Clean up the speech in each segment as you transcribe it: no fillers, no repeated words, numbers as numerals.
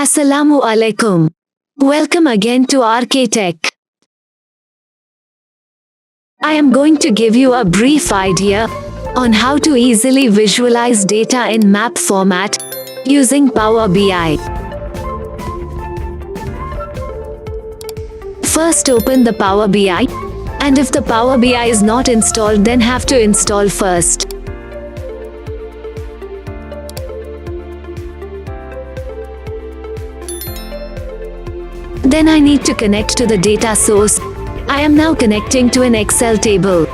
Assalamu alaikum. Welcome again to RK Tech. I am going to give you a brief idea on how to easily visualize data in map format using Power BI. First open the Power BI, and if the Power BI is not installed, then have to install first. Then I need to connect to the data source. I am now connecting to an Excel table.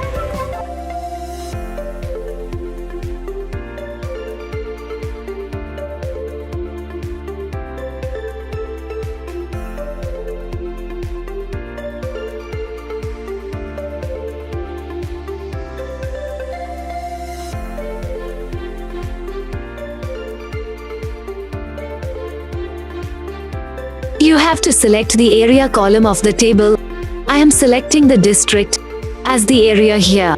You have to select the area column of the table. I am selecting the district as the area here.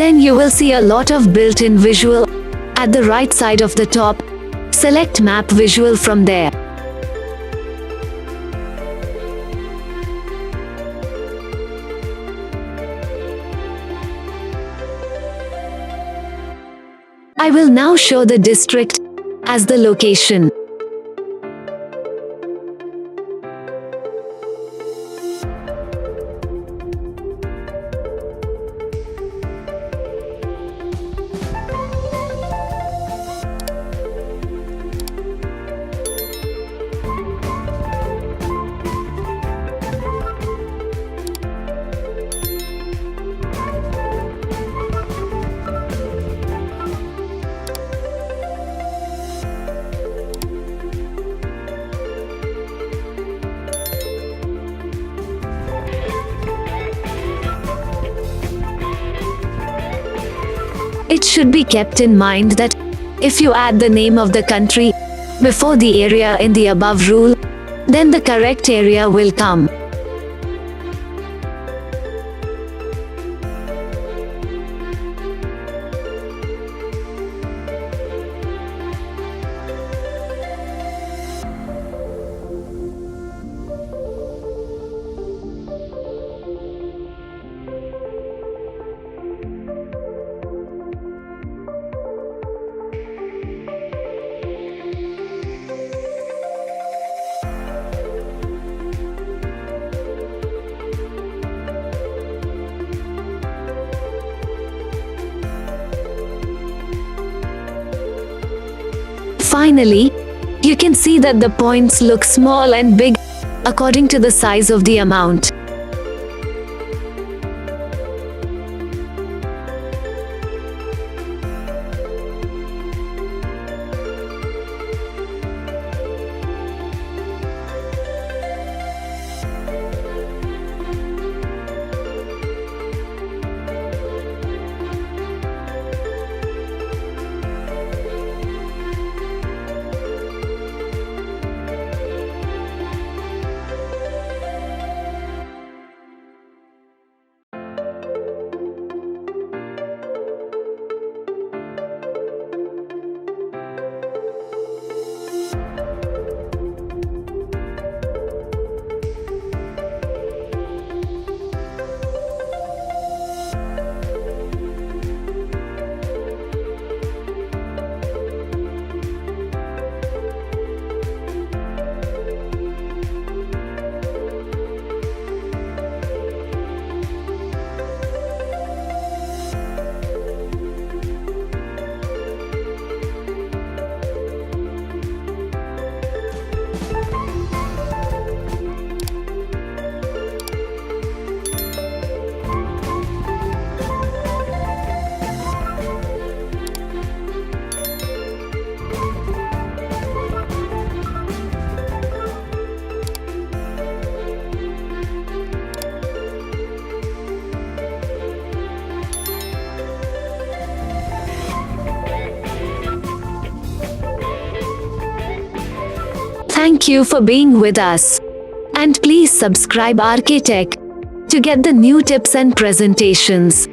Then you will see a lot of built-in visual at the right side of the top. Select Map Visual from there. I will now show the district as the location. It should be kept in mind that if you add the name of the country before the area in the above rule, then the correct area will come. Finally, you can see that the points look small and big according to the size of the amount. Thank you for being with us. And please subscribe RK Tech to get the new tips and presentations.